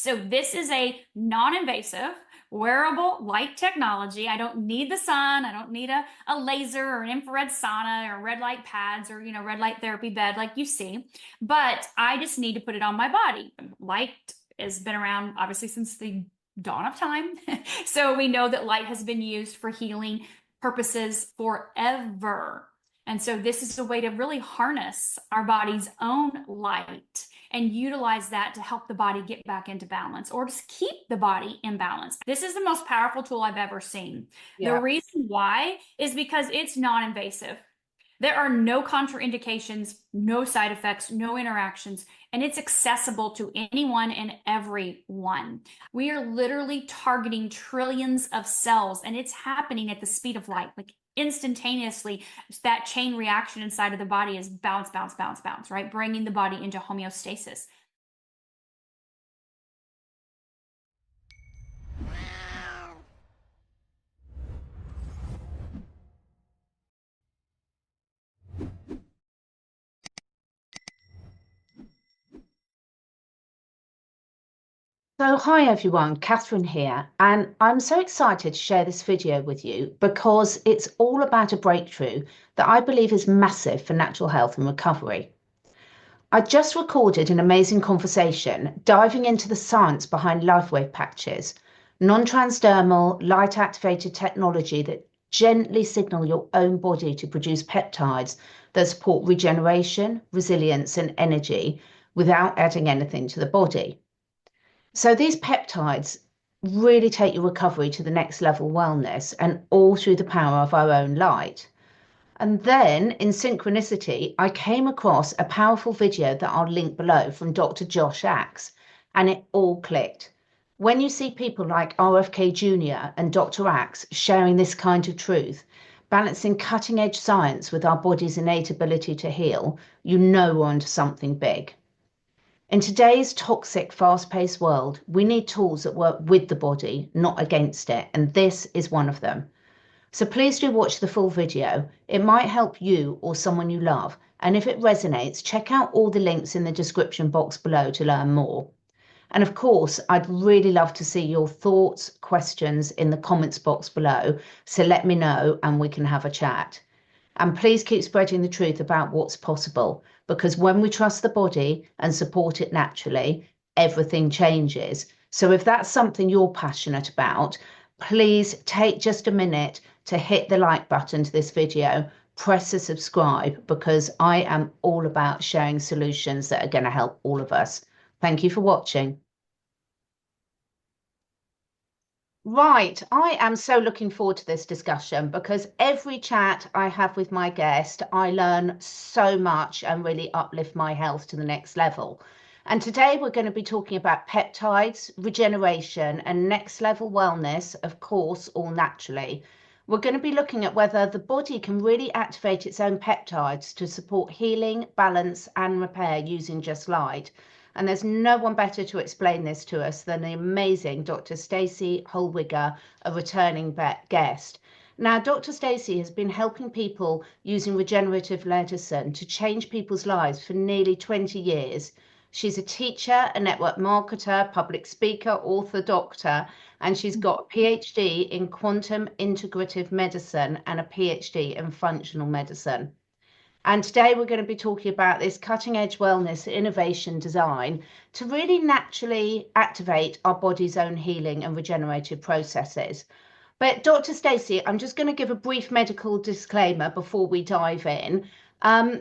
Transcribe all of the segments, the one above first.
So this is a non-invasive wearable light technology. I don't need the sun. I don't need a laser or an infrared sauna or red light pads or, red light therapy bed like you see. But I just need to put it on my body. Light has been around obviously since the dawn of time. So we know that light has been used for healing purposes forever. And so this is a way to really harness our body's own light and utilize that to help the body get back into balance or just keep the body in balance. This is the most powerful tool I've ever seen. The reason why is because it's non-invasive. There are no contraindications, no side effects, no interactions, and it's accessible to anyone and everyone. We are literally targeting trillions of cells, and it's happening at the speed of light, like instantaneously. That chain reaction inside of the body is bounce, bounce, bounce, bounce, right? Bringing the body into homeostasis. So hi everyone, Catherine here, and I'm so excited to share this video with you because it's all about a breakthrough that I believe is massive for natural health and recovery. I just recorded an amazing conversation diving into the science behind LifeWave patches, non-transdermal light activated technology that gently signal your own body to produce peptides that support regeneration, resilience and energy without adding anything to the body. So these peptides really take your recovery to the next level wellness, and all through the power of our own light. And then in synchronicity, I came across a powerful video that I'll link below from Dr. Josh Axe, and it all clicked. When you see people like RFK Jr. and Dr. Axe sharing this kind of truth, balancing cutting edge science with our body's innate ability to heal, you know we're onto something big. In today's toxic, fast-paced world, we need tools that work with the body, not against it, and this is one of them. So please do watch the full video. It might help you or someone you love, and if it resonates, check out all the links in the description box below to learn more. And of course, I'd really love to see your thoughts, questions in the comments box below, so let me know and we can have a chat. And please keep spreading the truth about what's possible, because when we trust the body and support it naturally, everything changes. So if that's something you're passionate about, please take just a minute to hit the like button to this video, press the subscribe, because I am all about sharing solutions that are going to help all of us. Thank you for watching. Right, I am so looking forward to this discussion because every chat I have with my guest, I learn so much and really uplift my health to the next level. And today we're going to be talking about peptides, regeneration, and next level wellness, of course, all naturally. We're going to be looking at whether the body can really activate its own peptides to support healing, balance, and repair using just light. And there's no one better to explain this to us than the amazing Dr. Staci Holweger, a returning guest. Now, Dr. Staci has been helping people using regenerative medicine to change people's lives for nearly 20 years. She's a teacher, a network marketer, public speaker, author, doctor, and she's got a PhD in quantum integrative medicine and a PhD in functional medicine. And today we're going to be talking about this cutting edge wellness innovation design to really naturally activate our body's own healing and regenerative processes. But Dr. Staci, I'm just going to give a brief medical disclaimer before we dive in.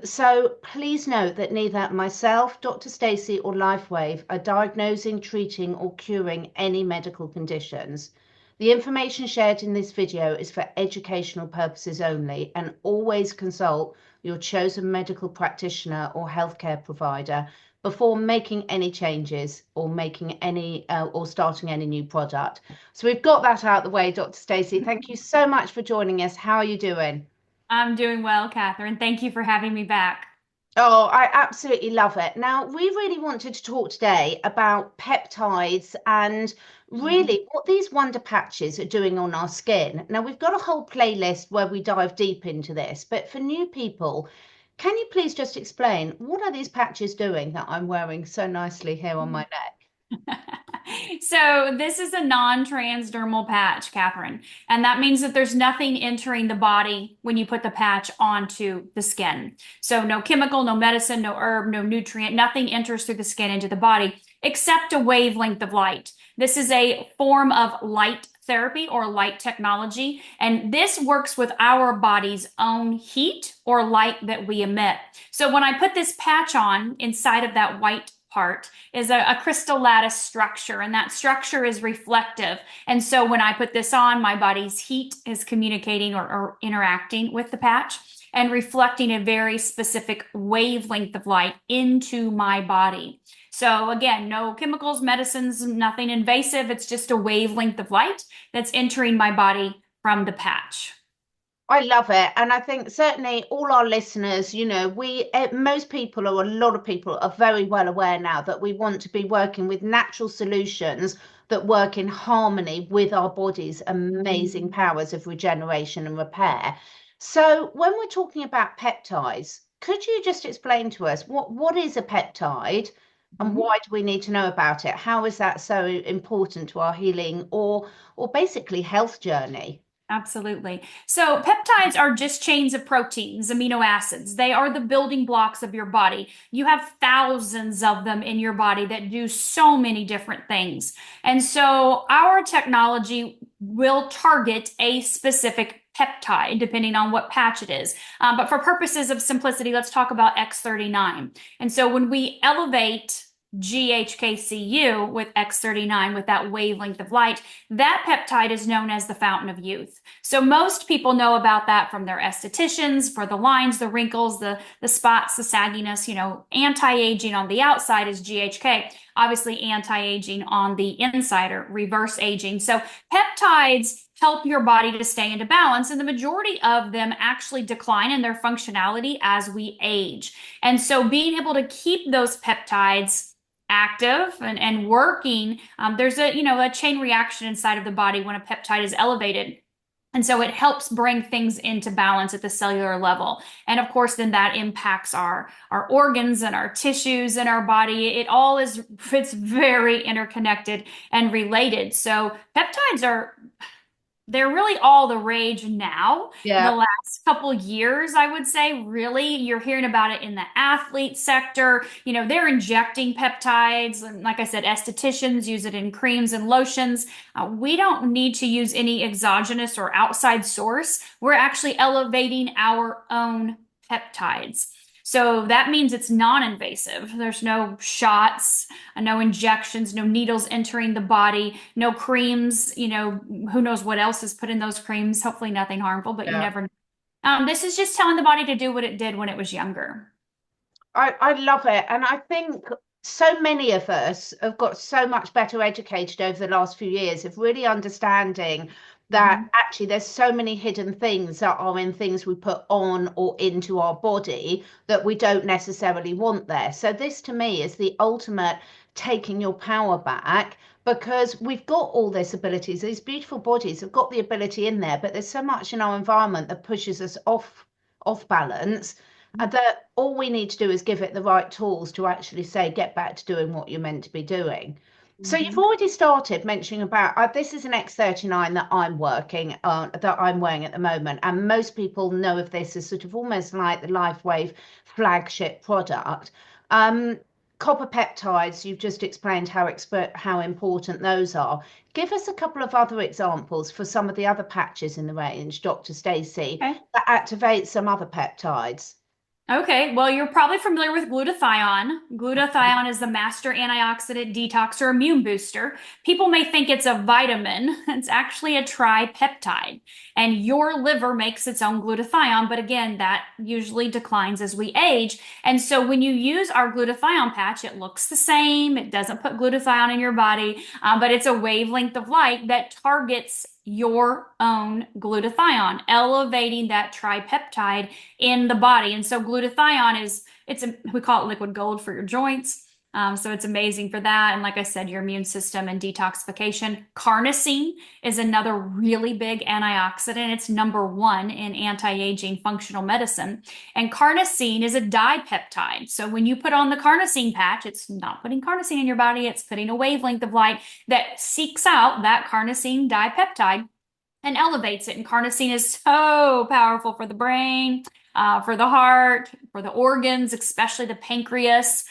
So please note that neither myself, Dr. Staci, or LifeWave are diagnosing, treating, or curing any medical conditions. The information shared in this video is for educational purposes only, and always consult your chosen medical practitioner or healthcare provider before making any changes or starting any new product. So we've got that out of the way, Dr. Staci. Thank you so much for joining us. How are you doing? I'm doing well, Catherine. Thank you for having me back. Oh, I absolutely love it. Now, we really wanted to talk today about peptides and really what these wonder patches are doing on our skin. Now, we've got a whole playlist where we dive deep into this, but for new people, can you please just explain what are these patches doing that I'm wearing so nicely here on my neck? So this is a non-transdermal patch, Catherine. And that means that there's nothing entering the body when you put the patch onto the skin. So no chemical, no medicine, no herb, no nutrient, nothing enters through the skin into the body except a wavelength of light. This is a form of light therapy or light technology, and this works with our body's own heat or light that we emit. So when I put this patch on, inside of that white part is a crystal lattice structure, and that structure is reflective. And so when I put this on, my body's heat is communicating or interacting with the patch and reflecting a very specific wavelength of light into my body. So again, no chemicals, medicines, nothing invasive. It's just a wavelength of light that's entering my body from the patch. I love it. And I think certainly all our listeners, most people or a lot of people are very well aware now that we want to be working with natural solutions that work in harmony with our body's amazing powers of regeneration and repair. So when we're talking about peptides, could you just explain to us what is a peptide and why do we need to know about it? How is that so important to our healing or basically health journey? Absolutely. So peptides are just chains of proteins, amino acids. They are the building blocks of your body. You have thousands of them in your body that do so many different things. And so our technology will target a specific peptide, depending on what patch it is. But for purposes of simplicity, let's talk about X39. And so when we elevate GHKCU with X39 with that wavelength of light, that peptide is known as the fountain of youth. So most people know about that from their estheticians for the lines, the wrinkles, the spots, the sagginess, anti-aging on the outside is GHK, obviously anti-aging on the inside or reverse aging. So peptides help your body to stay into balance, and the majority of them actually decline in their functionality as we age. And so being able to keep those peptides active and working, there's a chain reaction inside of the body when a peptide is elevated. And so it helps bring things into balance at the cellular level. And of course, then that impacts our organs and our tissues in our body. It's very interconnected and related. So peptides they're really all the rage now. Yeah. The last couple years, I would say, really, you're hearing about it in the athlete sector. They're injecting peptides. And like I said, estheticians use it in creams and lotions. We don't need to use any exogenous or outside source. We're actually elevating our own peptides. So that means it's non-invasive. There's no shots, no injections, no needles entering the body, no creams. Who knows what else is put in those creams? Hopefully nothing harmful, but you never know. This is just telling the body to do what it did when it was younger. I love it. And I think so many of us have got so much better educated over the last few years of really understanding that actually there's so many hidden things that are in things we put on or into our body that we don't necessarily want there. So this to me is the ultimate taking your power back, because we've got all these abilities. These beautiful bodies have got the ability in there, but there's so much in our environment that pushes us off balance. That all we need to do is give it the right tools to actually say, get back to doing what you're meant to be doing. So you've already started mentioning about this is an X39 that I'm wearing at the moment, and most people know of this as sort of almost like the LifeWave flagship product. Copper peptides, you've just explained how important those are. Give us a couple of other examples for some of the other patches in the range, Dr. Staci, that activate some other peptides. Okay, well, you're probably familiar with glutathione. Glutathione is the master antioxidant detox or immune booster. People may think it's a vitamin. It's actually a tripeptide. And your liver makes its own glutathione, but again, that usually declines as we age. And so when you use our glutathione patch, it looks the same. It doesn't put glutathione in your body, but it's a wavelength of light that targets your own glutathione, elevating that tripeptide in the body. And so glutathione we call it liquid gold for your joints. So it's amazing for that. And like I said, your immune system and detoxification. Carnosine is another really big antioxidant. It's number one in anti-aging functional medicine. And carnosine is a dipeptide. So when you put on the carnosine patch, it's not putting carnosine in your body, it's putting a wavelength of light that seeks out that carnosine dipeptide and elevates it. And carnosine is so powerful for the brain, for the heart, for the organs, especially the pancreas,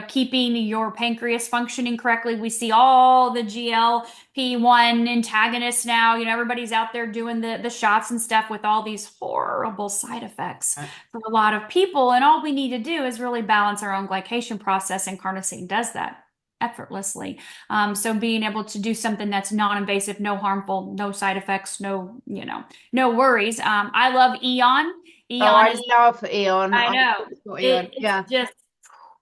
keeping your pancreas functioning correctly. We see all the GLP-1 antagonists now, everybody's out there doing the shots and stuff with all these horrible side effects for a lot of people. And all we need to do is really balance our own glycation process, and carnosine does that effortlessly. So being able to do something that's non-invasive, no harmful, no side effects, no worries. I love Eon. I love Eon. I know. Eon. It's just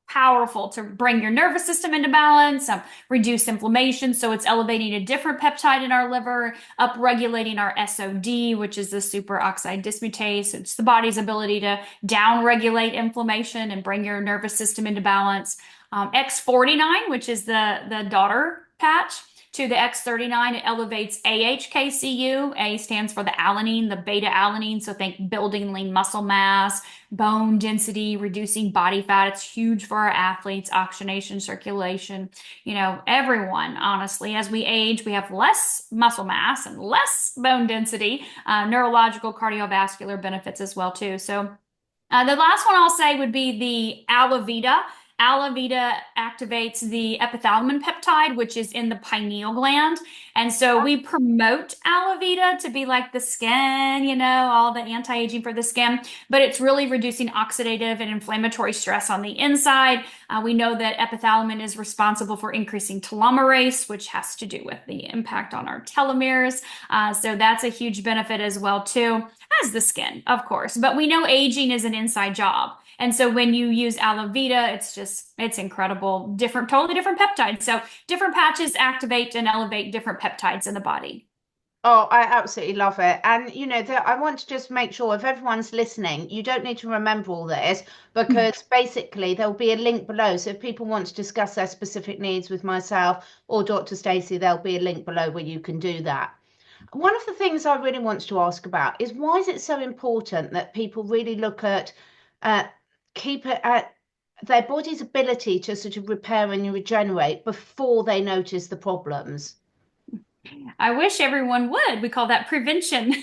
powerful to bring your nervous system into balance, reduce inflammation. So it's elevating a different peptide in our liver, upregulating our SOD, which is the superoxide dismutase. It's the body's ability to downregulate inflammation and bring your nervous system into balance. X49, which is the daughter patch, to the X39, it elevates AHKCU. A stands for the alanine, the beta alanine. So think building lean muscle mass, bone density, reducing body fat. It's huge for our athletes, oxygenation, circulation. Everyone, honestly, as we age, we have less muscle mass and less bone density, neurological, cardiovascular benefits as well, too. So the last one I'll say would be the Alavita. Alavita activates the epithalamin peptide, which is in the pineal gland. And so we promote Alavita to be like the skin, all the anti-aging for the skin, but it's really reducing oxidative and inflammatory stress on the inside. We know that epithalamin is responsible for increasing telomerase, which has to do with the impact on our telomeres. So that's a huge benefit as well, too, as the skin, of course. But we know aging is an inside job. And so when you use Alavita, it's incredible. Totally different peptides. So different patches activate and elevate different peptides in the body. Oh, I absolutely love it. And, I want to just make sure if everyone's listening, you don't need to remember all this, because basically there'll be a link below. So if people want to discuss their specific needs with myself or Dr. Staci, there'll be a link below where you can do that. One of the things I really want to ask about is, why is it so important that people really look at keep it at their body's ability to sort of repair and regenerate before they notice the problems? I wish everyone would. We call that prevention.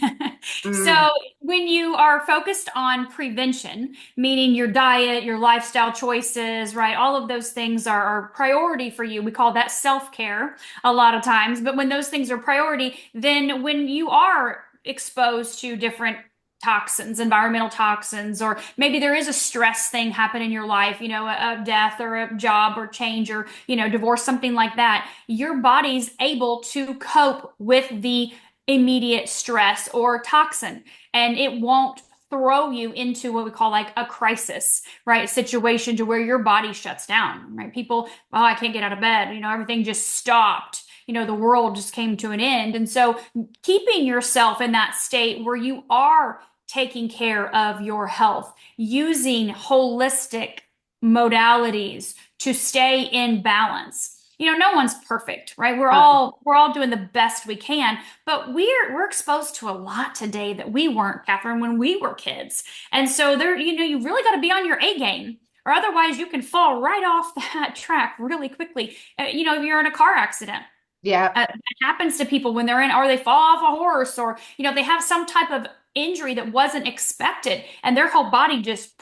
So when you are focused on prevention, meaning your diet, your lifestyle choices, right? All of those things are priority for you. We call that self-care a lot of times. But when those things are priority, then when you are exposed to different toxins, environmental toxins, or maybe there is a stress thing happen in your life, a death or a job or change or, divorce, something like that, your body's able to cope with the immediate stress or toxin, and it won't throw you into what we call like a crisis, right? Situation to where your body shuts down, right? People, oh, I can't get out of bed. Everything just stopped. The world just came to an end. And so keeping yourself in that state where you are taking care of your health, using holistic modalities to stay in balance. No one's perfect, right? We're all doing the best we can, but we're exposed to a lot today that we weren't, Catherine, when we were kids. And so you really got to be on your A game, or otherwise you can fall right off that track really quickly. If you're in a car accident. Yeah. It happens to people when they're in, or they fall off a horse, or, they have some type of injury that wasn't expected, and their whole body just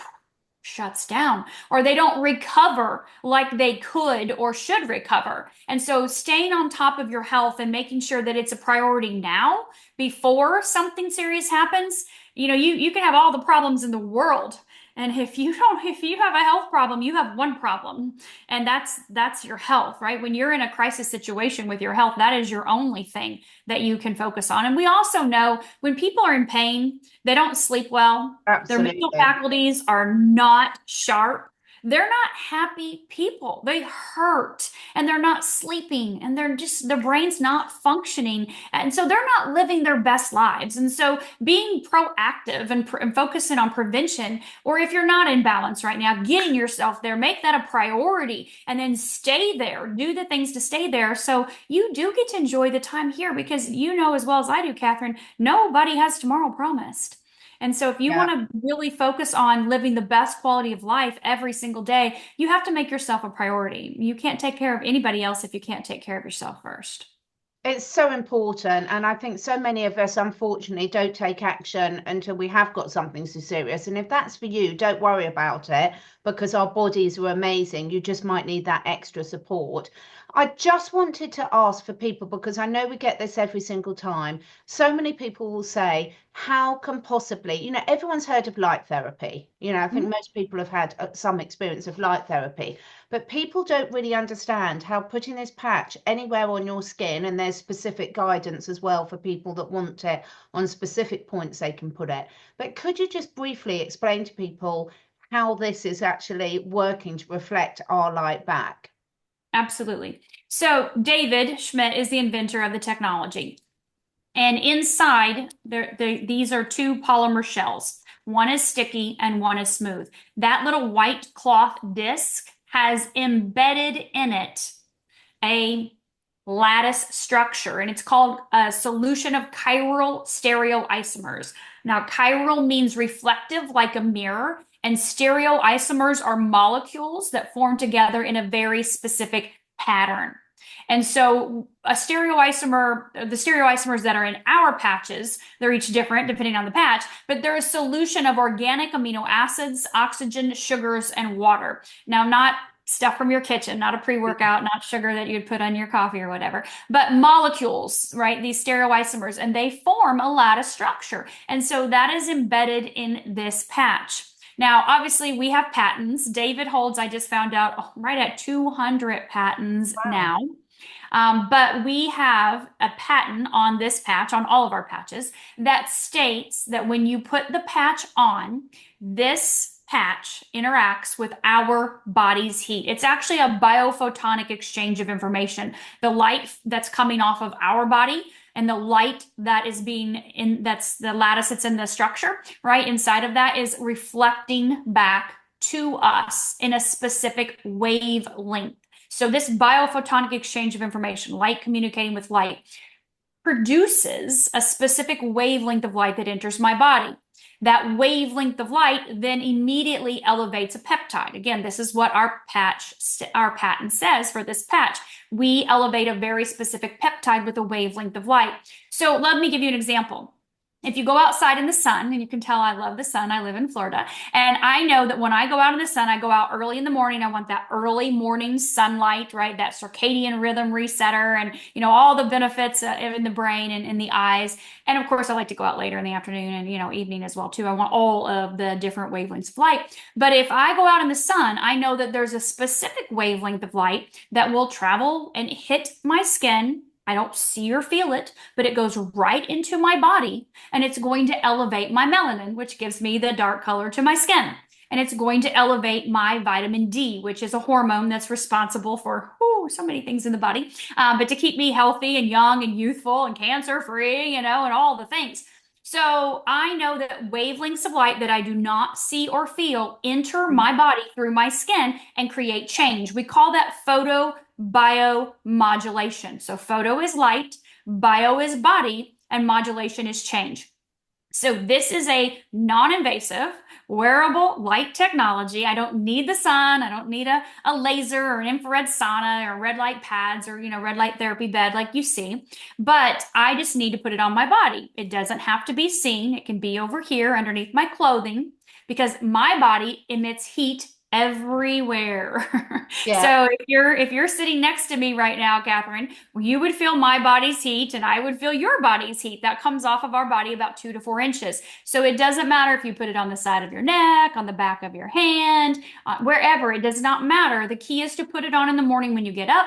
shuts down, or they don't recover like they could or should recover. And so staying on top of your health and making sure that it's a priority now before something serious happens. You can have all the problems in the world, and if you have a health problem, you have one problem, and that's your health, right? When you're in a crisis situation with your health, that is your only thing that you can focus on. And we also know when people are in pain, they don't sleep well. Absolutely. Their mental faculties are not sharp. they're not happy people. They hurt and they're not sleeping and their brain's not functioning. And so they're not living their best lives. And so being proactive and focusing on prevention, or if you're not in balance right now, getting yourself there, make that a priority and then stay there, do the things to stay there. So you do get to enjoy the time here, because you know as well as I do, Catherine, nobody has tomorrow promised. And so if you Yeah. want to really focus on living the best quality of life every single day, you have to make yourself a priority. You can't take care of anybody else if you can't take care of yourself first. It's so important. And I think so many of us, unfortunately, don't take action until we have got something so serious. And if that's for you, don't worry about it, because our bodies are amazing. You just might need that extra support. I just wanted to ask for people, because I know we get this every single time. So many people will say, how can possibly, everyone's heard of light therapy. I think most people have had some experience of light therapy. But people don't really understand how putting this patch anywhere on your skin, and there's specific guidance as well for people that want it on specific points they can put it. But could you just briefly explain to people how this is actually working to reflect our light back? Absolutely. So David Schmidt is the inventor of the technology. And inside, these are two polymer shells. One is sticky and one is smooth. That little white cloth disc has embedded in it a lattice structure, and it's called a solution of chiral stereoisomers. Now, chiral means reflective, like a mirror, and stereoisomers are molecules that form together in a very specific pattern. And so the stereoisomers that are in our patches, they're each different depending on the patch, but they're a solution of organic amino acids, oxygen, sugars, and water. Now, not stuff from your kitchen, not a pre-workout, not sugar that you'd put on your coffee or whatever, but molecules, right? These stereoisomers, and they form a lattice structure. And so that is embedded in this patch. Now, obviously, we have patents. David holds, I just found out, right at 200 patents now. But we have a patent on this patch, on all of our patches, that states that when you put the patch on, this patch interacts with our body's heat. It's actually a biophotonic exchange of information. The light that's coming off of our body and the light that is that's the lattice that's in the structure, right inside of that, is reflecting back to us in a specific wavelength. So this biophotonic exchange of information, light communicating with light, produces a specific wavelength of light that enters my body. That wavelength of light then immediately elevates a peptide. Again, this is what our patent says for this patch. We elevate a very specific peptide with a wavelength of light. So let me give you an example. If you go outside in the sun, and you can tell I love the sun, I live in Florida, and I know that when I go out in the sun, I go out early in the morning. I want that early morning sunlight, right? That circadian rhythm resetter, and all the benefits in the brain and in the eyes. And of course, I like to go out later in the afternoon and evening as well too. I want all of the different wavelengths of light. But if I go out in the sun, I know that there's a specific wavelength of light that will travel and hit my skin. I don't see or feel it, but it goes right into my body, and it's going to elevate my melanin, which gives me the dark color to my skin. And it's going to elevate my vitamin D, which is a hormone that's responsible for so many things in the body, but to keep me healthy and young and youthful and cancer-free, and all the things. So I know that wavelengths of light that I do not see or feel enter my body through my skin and create change. We call that photobiomodulation. So photo is light, bio is body, and modulation is change. So this is a non-invasive, wearable light technology. I don't need the sun. I don't need a laser or an infrared sauna or red light pads or, red light therapy bed like you see. But I just need to put it on my body. It doesn't have to be seen. It can be over here underneath my clothing, because my body emits heat everywhere. Yeah. So if you're sitting next to me right now, Catherine, you would feel my body's heat and I would feel your body's heat. That comes off of our body about 2 to 4 inches. So it doesn't matter if you put it on the side of your neck, on the back of your hand, wherever. It does not matter. The key is to put it on in the morning when you get up.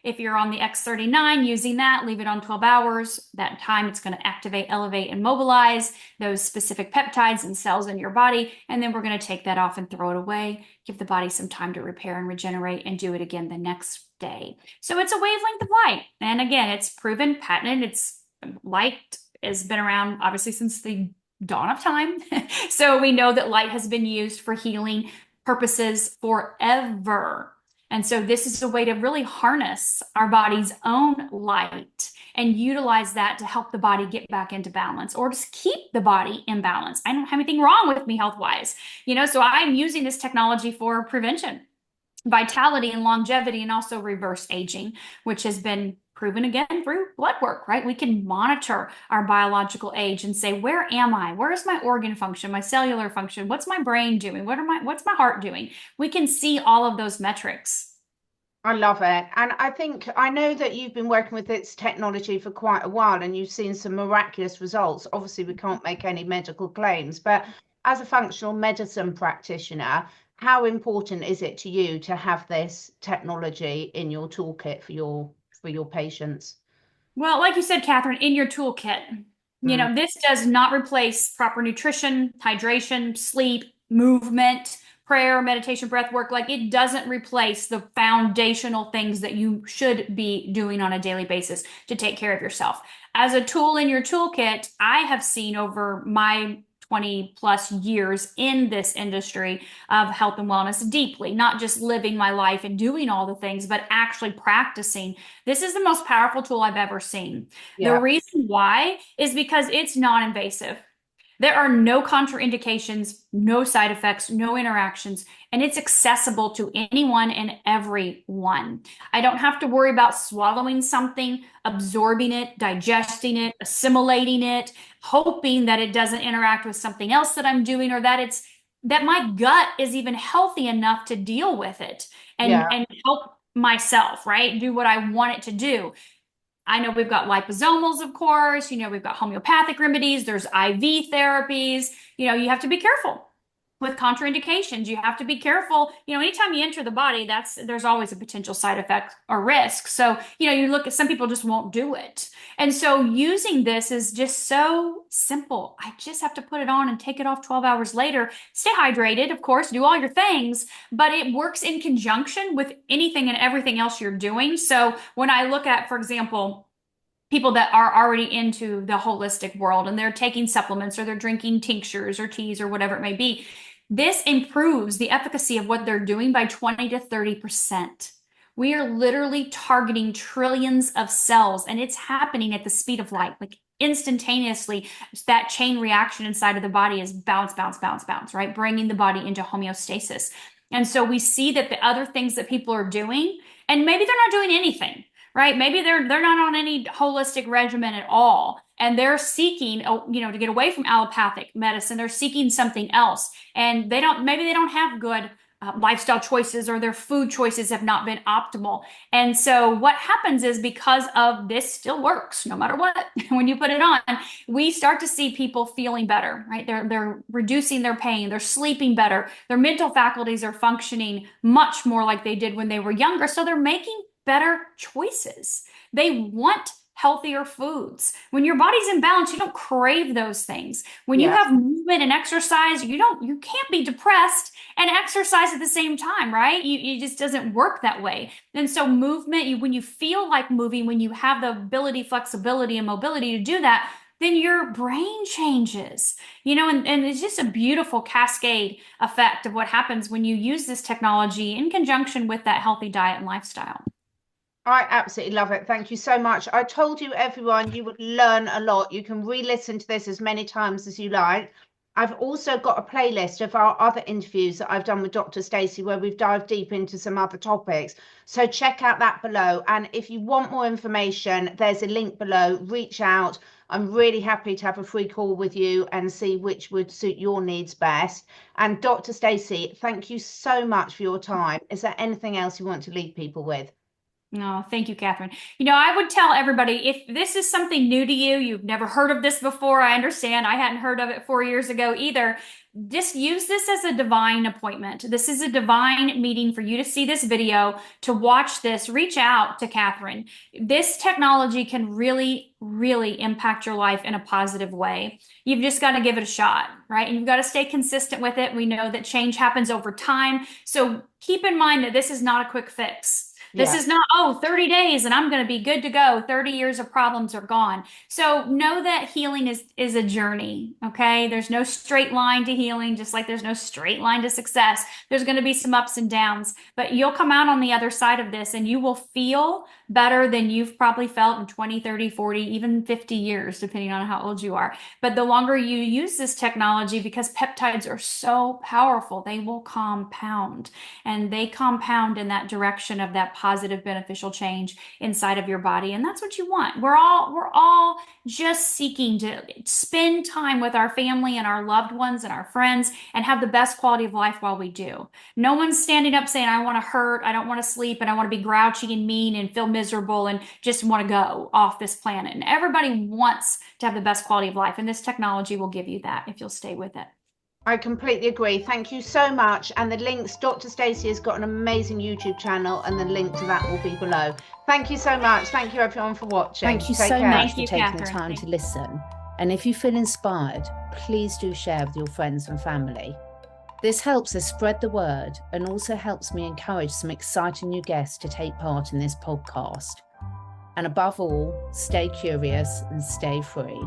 If you're on the X39 using that, leave it on 12 hours. That time it's going to activate, elevate, and mobilize those specific peptides and cells in your body. And then we're going to take that off and throw it away, give the body some time to repair and regenerate, and do it again the next day. So it's a wavelength of light. And again, it's proven, patented. It's light has been around obviously since the dawn of time. So we know that light has been used for healing purposes forever. And so this is a way to really harness our body's own light and utilize that to help the body get back into balance or just keep the body in balance. I don't have anything wrong with me health-wise, so I'm using this technology for prevention, vitality and longevity, and also reverse aging, which has been proven again through blood work, right? We can monitor our biological age and say, where am I? Where is my organ function, my cellular function? What's my brain doing? What's my heart doing? We can see all of those metrics. I love it. And I know that you've been working with this technology for quite a while and you've seen some miraculous results. Obviously, we can't make any medical claims, but as a functional medicine practitioner, how important is it to you to have this technology in your toolkit for your patients? Well, like you said, Catherine, in your toolkit, this does not replace proper nutrition, hydration, sleep, movement, prayer, meditation, breath work. Like it doesn't replace the foundational things that you should be doing on a daily basis to take care of yourself. As a tool in your toolkit, I have seen over my 20 plus years in this industry of health and wellness deeply, not just living my life and doing all the things, but actually practicing. This is the most powerful tool I've ever seen. Yeah. The reason why is because it's non-invasive. There are no contraindications, no side effects, no interactions, and it's accessible to anyone and everyone. I don't have to worry about swallowing something, absorbing it, digesting it, assimilating it, hoping that it doesn't interact with something else that I'm doing or that my gut is even healthy enough to deal with it and help myself, right? Do what I want it to do. I know we've got liposomals, of course, we've got homeopathic remedies, there's IV therapies, you have to be careful with contraindications. You have to be careful, anytime you enter the body, there's always a potential side effect or risk. So, you look at some people just won't do it. And so using this is just so simple. I just have to put it on and take it off 12 hours later. Stay hydrated, of course, do all your things, but it works in conjunction with anything and everything else you're doing. So when I look at, for example, people that are already into the holistic world and they're taking supplements or they're drinking tinctures or teas or whatever it may be, this improves the efficacy of what they're doing by 20 to 30%. We are literally targeting trillions of cells and it's happening at the speed of light, like instantaneously. That chain reaction inside of the body is bounce, bounce, bounce, bounce, right? Bringing the body into homeostasis. And so we see that the other things that people are doing, and maybe they're not doing anything, right? Maybe they're not on any holistic regimen at all. And they're seeking, to get away from allopathic medicine. They're seeking something else. And maybe they don't have good lifestyle choices or their food choices have not been optimal. And so what happens is because of this still works no matter what, when you put it on, we start to see people feeling better, right? They're reducing their pain. They're sleeping better. Their mental faculties are functioning much more like they did when they were younger. So they're making better choices. They want healthier foods. When your body's in balance, you don't crave those things. When you have movement and exercise, you can't be depressed and exercise at the same time, right? It just doesn't work that way. And so movement, when you feel like moving, when you have the ability, flexibility, and mobility to do that, then your brain changes, and it's just a beautiful cascade effect of what happens when you use this technology in conjunction with that healthy diet and lifestyle. I absolutely love it. Thank you so much. I told you, everyone, you would learn a lot. You can re-listen to this as many times as you like. I've also got a playlist of our other interviews that I've done with Dr. Staci where we've dived deep into some other topics. So check out that below. And if you want more information, there's a link below. Reach out. I'm really happy to have a free call with you and see which would suit your needs best. And Dr. Staci, thank you so much for your time. Is there anything else you want to leave people with? No, thank you, Catherine. You know, I would tell everybody, if this is something new to you, you've never heard of this before, I understand. I hadn't heard of it 4 years ago either. Just use this as a divine appointment. This is a divine meeting for you to see this video, to watch this. Reach out to Catherine. This technology can really, really impact your life in a positive way. You've just got to give it a shot, right? And you've got to stay consistent with it. We know that change happens over time. So keep in mind that this is not a quick fix. This is not, 30 days and I'm going to be good to go. 30 years of problems are gone. So know that healing is a journey, okay? There's no straight line to healing, just like there's no straight line to success. There's going to be some ups and downs, but you'll come out on the other side of this and you will feel better than you've probably felt in 20, 30, 40, even 50 years, depending on how old you are. But the longer you use this technology, because peptides are so powerful, they will compound, and they compound in that direction of that positive beneficial change inside of your body. And that's what you want. We're all just seeking to spend time with our family and our loved ones and our friends and have the best quality of life while we do. No one's standing up saying, I want to hurt, I don't want to sleep, and I want to be grouchy and mean and feel miserable and just want to go off this planet. And everybody wants to have the best quality of life, and this technology will give you that if you'll stay with it. I completely agree. Thank you so much. And the links, Dr. Staci has got an amazing YouTube channel, and the link to that will be below. Thank you so much. Thank you everyone for watching. Thank you Take so care. much for you, taking the Catherine. time to listen. And if you feel inspired, please do share with your friends and family. This helps us spread the word and also helps me encourage some exciting new guests to take part in this podcast. And above all, stay curious and stay free.